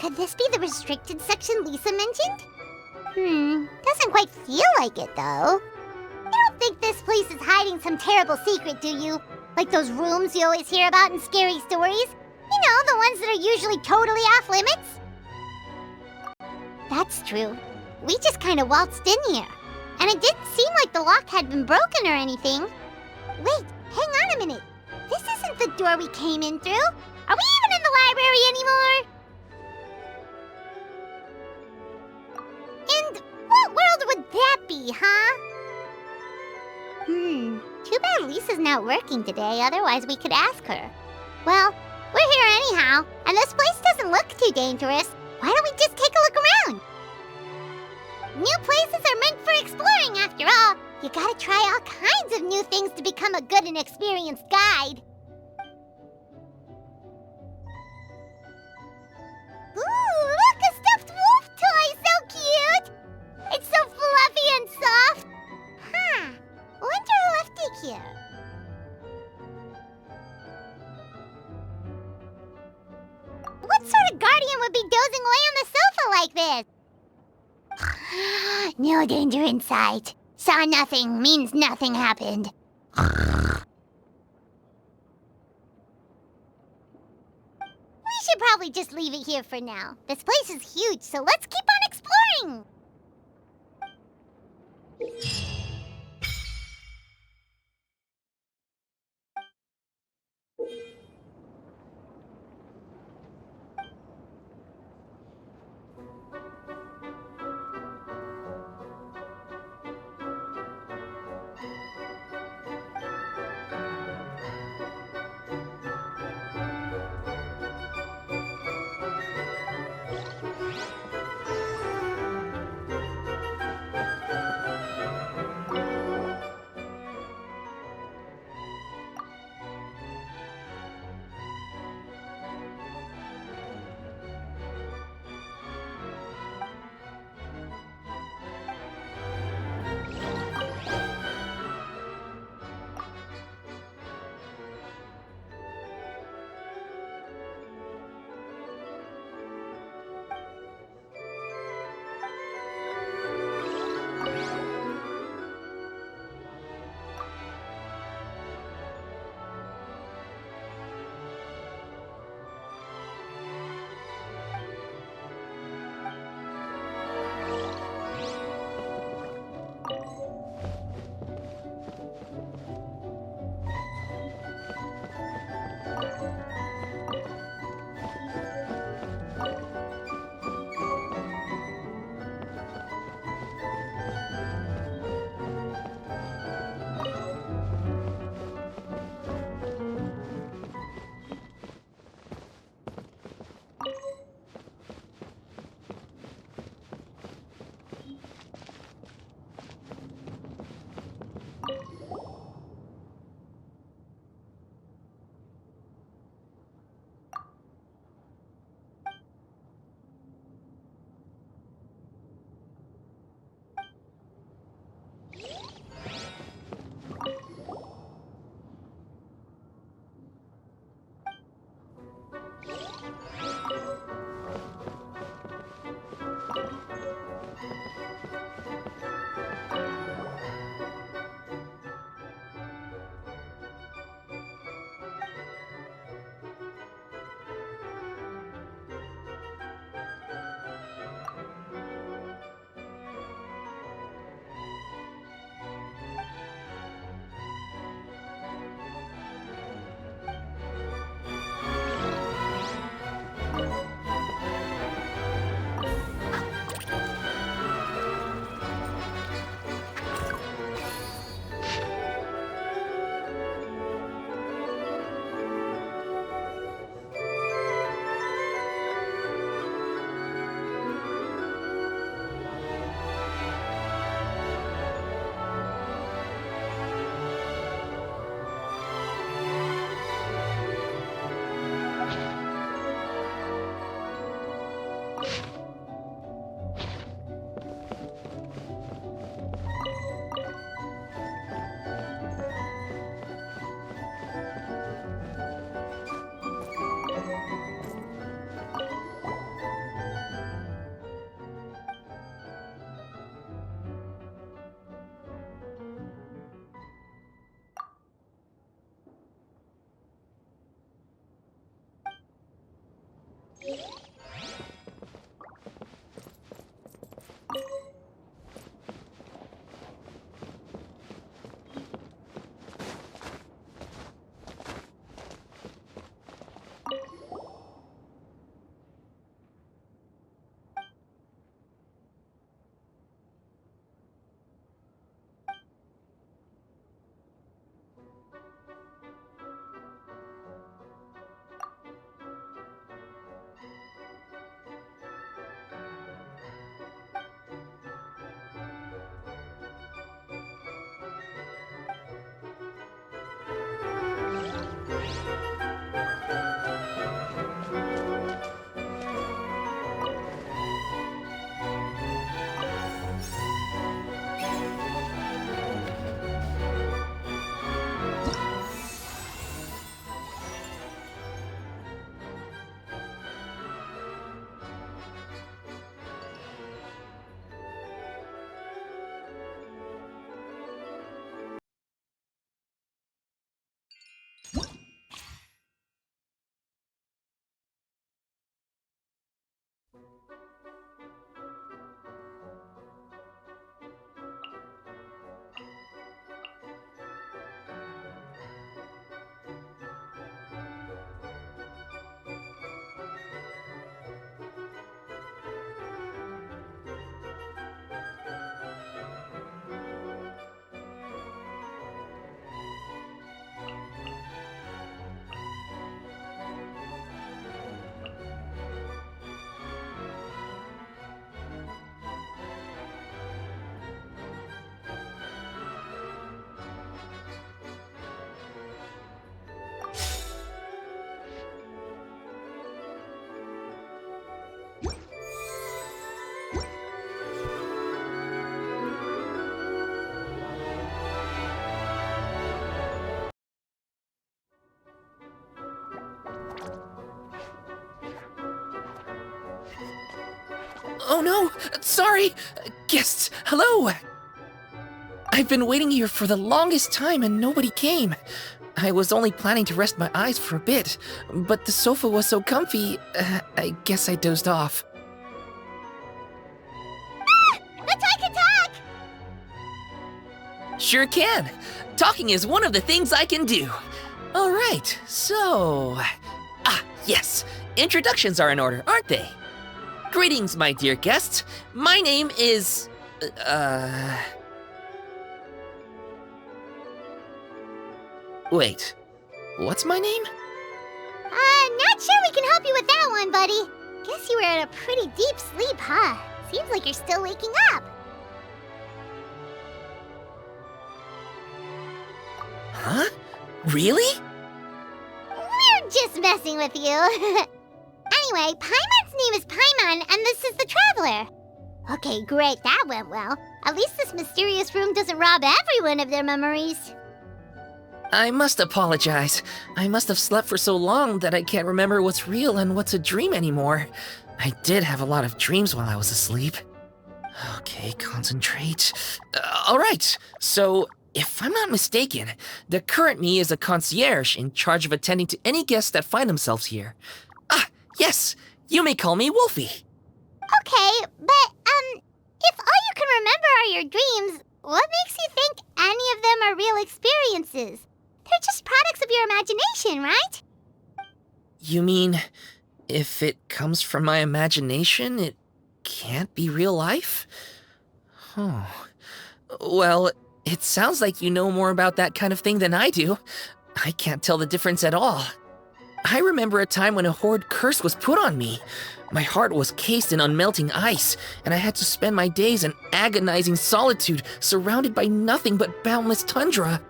Could this be the restricted section Lisa mentioned? Doesn't quite feel like it, though. You don't think this place is hiding some terrible secret, do you? Like those rooms you always hear about in scary stories? You know, the ones that are usually totally off limits? That's true. We just kind of waltzed in here. And it didn't seem like the lock had been broken or anything. Wait, hang on a minute. This isn't the door we came in through. Are we even in the library anymore? And what world would that be, huh? Too bad Lisa's not working today, otherwise we could ask her. Well, we're here anyhow, and this place doesn't look too dangerous. Why don't we just take a look around? New places are meant for exploring, after all. You gotta try all kinds of new things to become a good and experienced guide. Ooh, look, a stuffed wolf toy! So cute! It's so fluffy and soft. Wonder who left it here. What sort of guardian would be dozing away on the sofa like this? No danger in sight. Saw nothing means nothing happened. We should probably just leave it here for now. This place is huge, so let's keep on exploring. Oh no, sorry. Guests, hello. I've been waiting here for the longest time and nobody came. I was only planning to rest my eyes for a bit, but the sofa was so comfy, I guess I dozed off. The toy can talk! Sure can. Talking is one of the things I can do. All right, so... yes. Introductions are in order, aren't they? Greetings, my dear guests. My name is... Wait. What's my name? Not sure we can help you with that one, buddy. Guess you were in a pretty deep sleep, huh? Seems like you're still waking up. Huh? Really? We're just messing with you. Anyway, Paimon's name is Paimon, and this is the Traveler. Okay, great, that went well. At least this mysterious room doesn't rob everyone of their memories. I must apologize. I must have slept for so long that I can't remember what's real and what's a dream anymore. I did have a lot of dreams while I was asleep. Okay, concentrate. All right, so if I'm not mistaken, the current me is a concierge in charge of attending to any guests that find themselves here. Yes, you may call me Wolfie. Okay, but, if all you can remember are your dreams, what makes you think any of them are real experiences? They're just products of your imagination, right? You mean, if it comes from my imagination, it can't be real life? Oh. Well, it sounds like you know more about that kind of thing than I do. I can't tell the difference at all. I remember a time when a horrid curse was put on me. My heart was cased in unmelting ice, and I had to spend my days in agonizing solitude, surrounded by nothing but boundless tundra.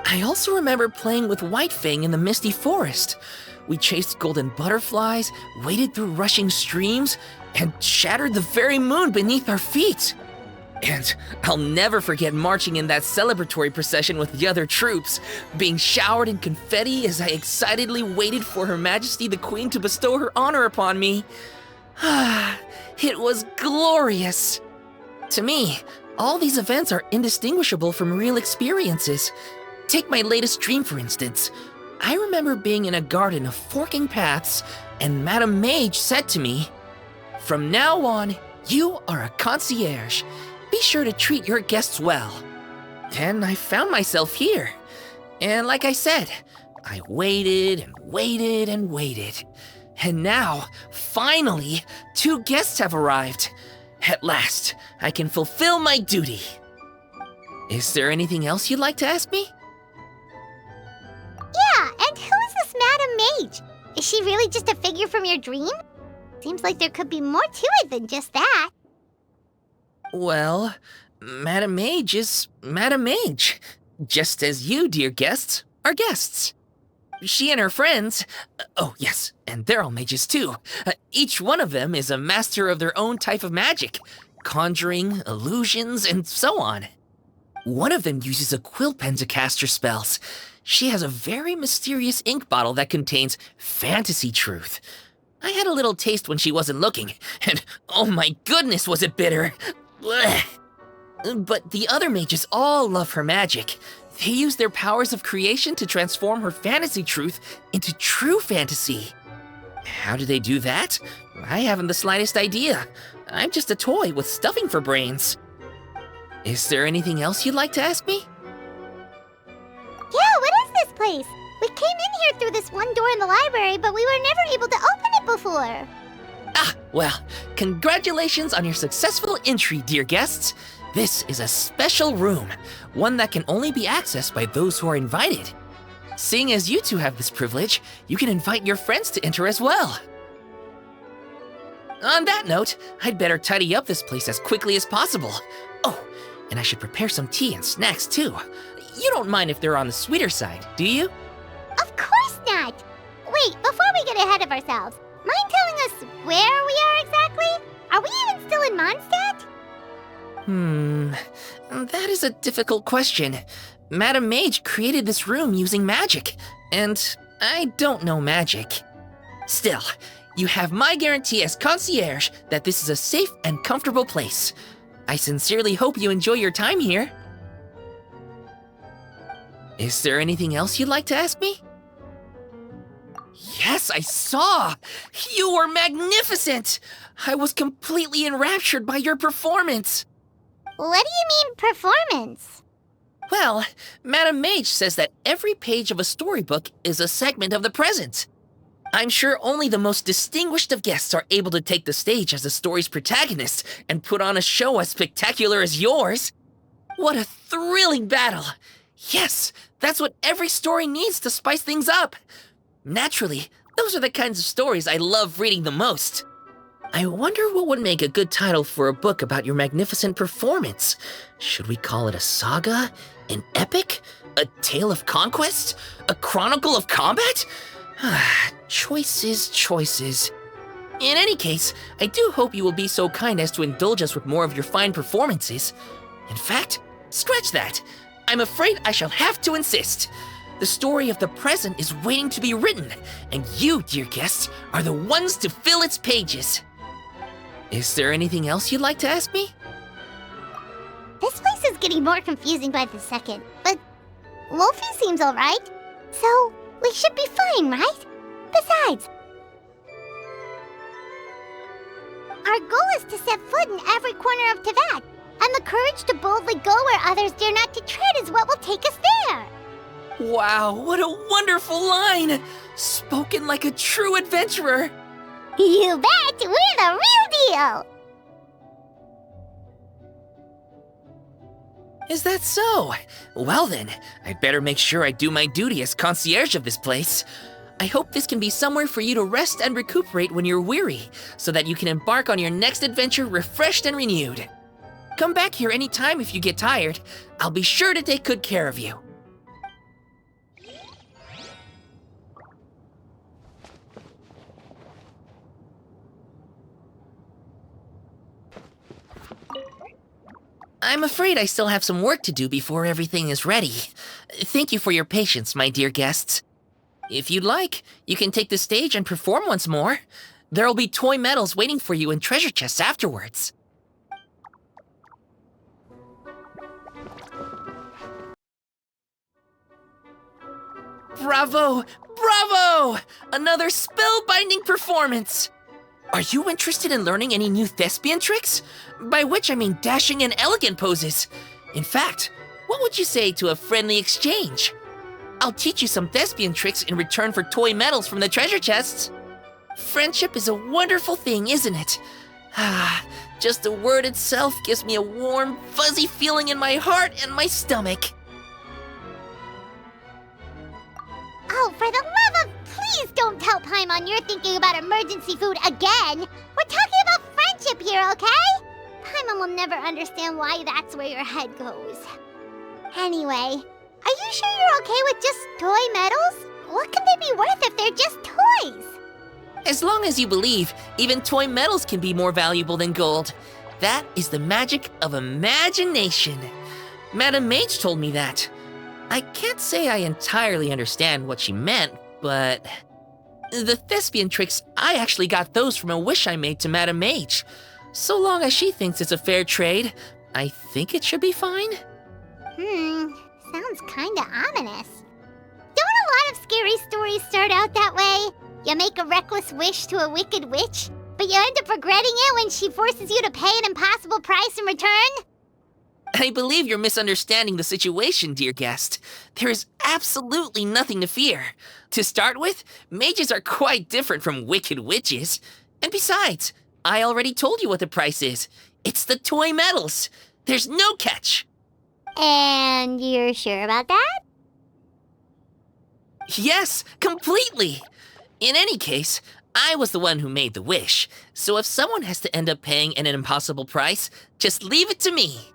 I also remember playing with Whitefang in the misty forest. We chased golden butterflies, waded through rushing streams, and shattered the very moon beneath our feet. And I'll never forget marching in that celebratory procession with the other troops, being showered in confetti as I excitedly waited for Her Majesty the Queen to bestow her honor upon me. It was glorious. To me, all these events are indistinguishable from real experiences. Take my latest dream, for instance. I remember being in a garden of forking paths, and Madame Mage said to me, "From now on, you are a concierge. Be sure to treat your guests well." And I found myself here. And like I said, I waited and waited and waited. And now, finally, 2 guests have arrived. At last, I can fulfill my duty. Is there anything else you'd like to ask me? Yeah, and who is this Madame Mage? Is she really just a figure from your dream? Seems like there could be more to it than just that. Well, Madame Mage is Madame Mage, just as you, dear guests, are guests. She and her friends, oh yes, and they're all mages too. Each one of them is a master of their own type of magic, conjuring, illusions, and so on. One of them uses a quill pen to cast her spells. She has a very mysterious ink bottle that contains fantasy truth. I had a little taste when she wasn't looking, and oh my goodness was it bitter! Blech. But the other mages all love her magic. They use their powers of creation to transform her fantasy truth into true fantasy. How do they do that? I haven't the slightest idea. I'm just a toy with stuffing for brains. Is there anything else you'd like to ask me? Yeah, what is this place? We came in here through this one door in the library, but we were never able to open it before. Well, congratulations on your successful entry, dear guests. This is a special room, one that can only be accessed by those who are invited. Seeing as you two have this privilege, you can invite your friends to enter as well. On that note, I'd better tidy up this place as quickly as possible. Oh, and I should prepare some tea and snacks too. You don't mind if they're on the sweeter side, do you? Of course not! Wait, before we get ahead of ourselves, mind telling us where we are exactly? Are we even still in Mondstadt? That is a difficult question. Madame Mage created this room using magic, and I don't know magic. Still, You have my guarantee as concierge that this is a safe and comfortable place. I sincerely hope you enjoy your time here. Is there anything else you'd like to ask me? Yes, I saw! You were magnificent! I was completely enraptured by your performance. What do you mean, performance? Well, Madame Mage says that every page of a storybook is a segment of the present. I'm sure only the most distinguished of guests are able to take the stage as the story's protagonist and put on a show as spectacular as yours. What a thrilling battle! Yes, that's what every story needs to spice things up. Naturally, those are the kinds of stories I love reading the most. I wonder what would make a good title for a book about your magnificent performance. Should we call it a saga? An epic? A tale of conquest? A chronicle of combat? Choices, choices. In any case, I do hope you will be so kind as to indulge us with more of your fine performances. In fact, scratch that. I'm afraid I shall have to insist. The story of the present is waiting to be written, and you, dear guests, are the ones to fill its pages. Is there anything else you'd like to ask me? This place is getting more confusing by the second, but Wolfie seems alright. So, we should be fine, right? Besides, our goal is to set foot in every corner of Teyvat, and the courage to boldly go where others dare not to tread is what will take us there. Wow, what a wonderful line! Spoken like a true adventurer! You bet! We're the real deal! Is that so? Well then, I'd better make sure I do my duty as concierge of this place. I hope this can be somewhere for you to rest and recuperate when you're weary, so that you can embark on your next adventure refreshed and renewed. Come back here anytime if you get tired. I'll be sure to take good care of you. I'm afraid I still have some work to do before everything is ready. Thank you for your patience, my dear guests. If you'd like, you can take the stage and perform once more. There'll be toy medals waiting for you in treasure chests afterwards. Bravo! Bravo! Another spellbinding performance! Are you interested in learning any new thespian tricks? By which I mean dashing and elegant poses. In fact, what would you say to a friendly exchange? I'll teach you some thespian tricks in return for toy medals from the treasure chests. Friendship is a wonderful thing, isn't it? Just the word itself gives me a warm, fuzzy feeling in my heart and my stomach. Oh, for the love of... Please don't tell Paimon you're thinking about emergency food again! We're talking about friendship here, okay? Paimon will never understand why that's where your head goes. Anyway, are you sure you're okay with just toy medals? What can they be worth if they're just toys? As long as you believe, even toy medals can be more valuable than gold. That is the magic of imagination. Madame Mage told me that. I can't say I entirely understand what she meant, but... The thespian tricks, I actually got those from a wish I made to Madame Mage. So long as she thinks it's a fair trade, I think it should be fine. Sounds kinda ominous. Don't a lot of scary stories start out that way? You make a reckless wish to a wicked witch, but you end up regretting it when she forces you to pay an impossible price in return? I believe you're misunderstanding the situation, dear guest. There is absolutely nothing to fear. To start with, mages are quite different from wicked witches. And besides, I already told you what the price is. It's the toy medals. There's no catch. And you're sure about that? Yes, completely. In any case, I was the one who made the wish. So if someone has to end up paying an impossible price, just leave it to me.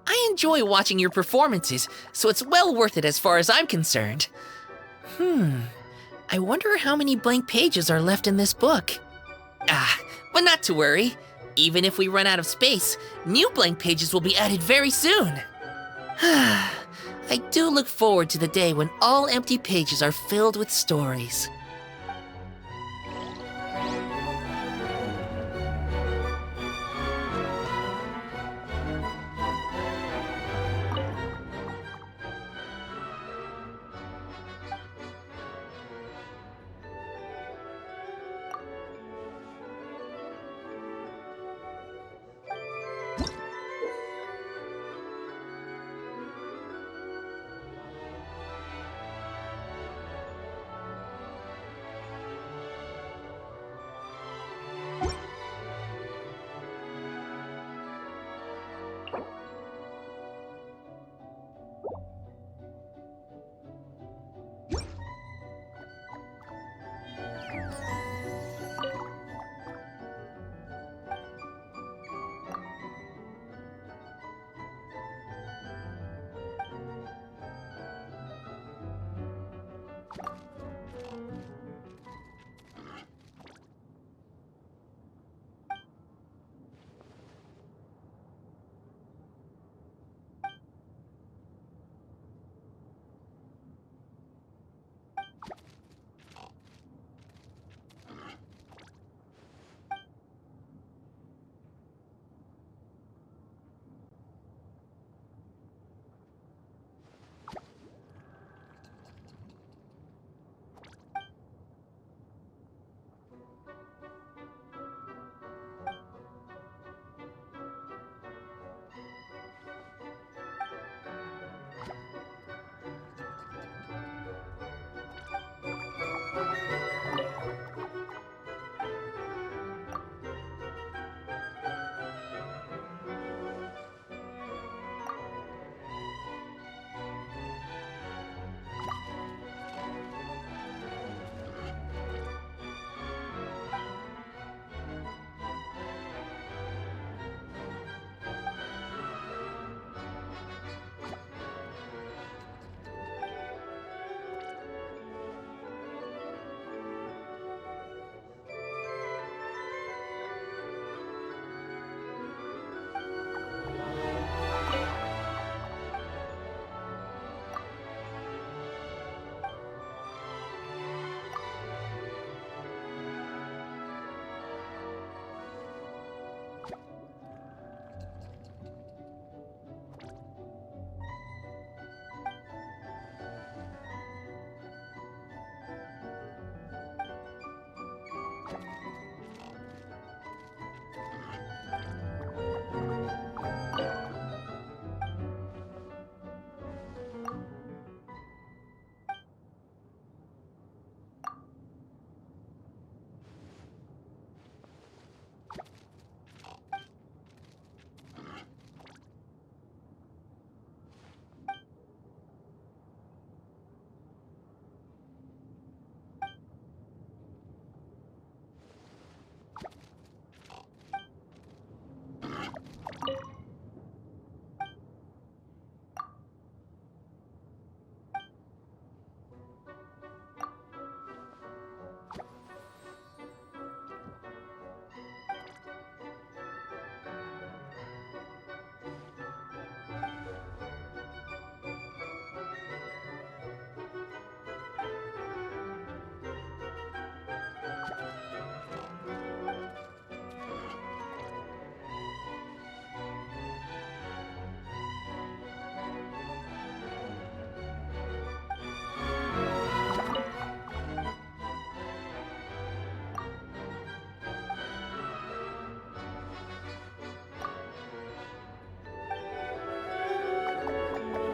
I enjoy watching your performances, so it's well worth it as far as I'm concerned. I wonder how many blank pages are left in this book. But not to worry. Even if we run out of space, new blank pages will be added very soon. I do look forward to the day when all empty pages are filled with stories.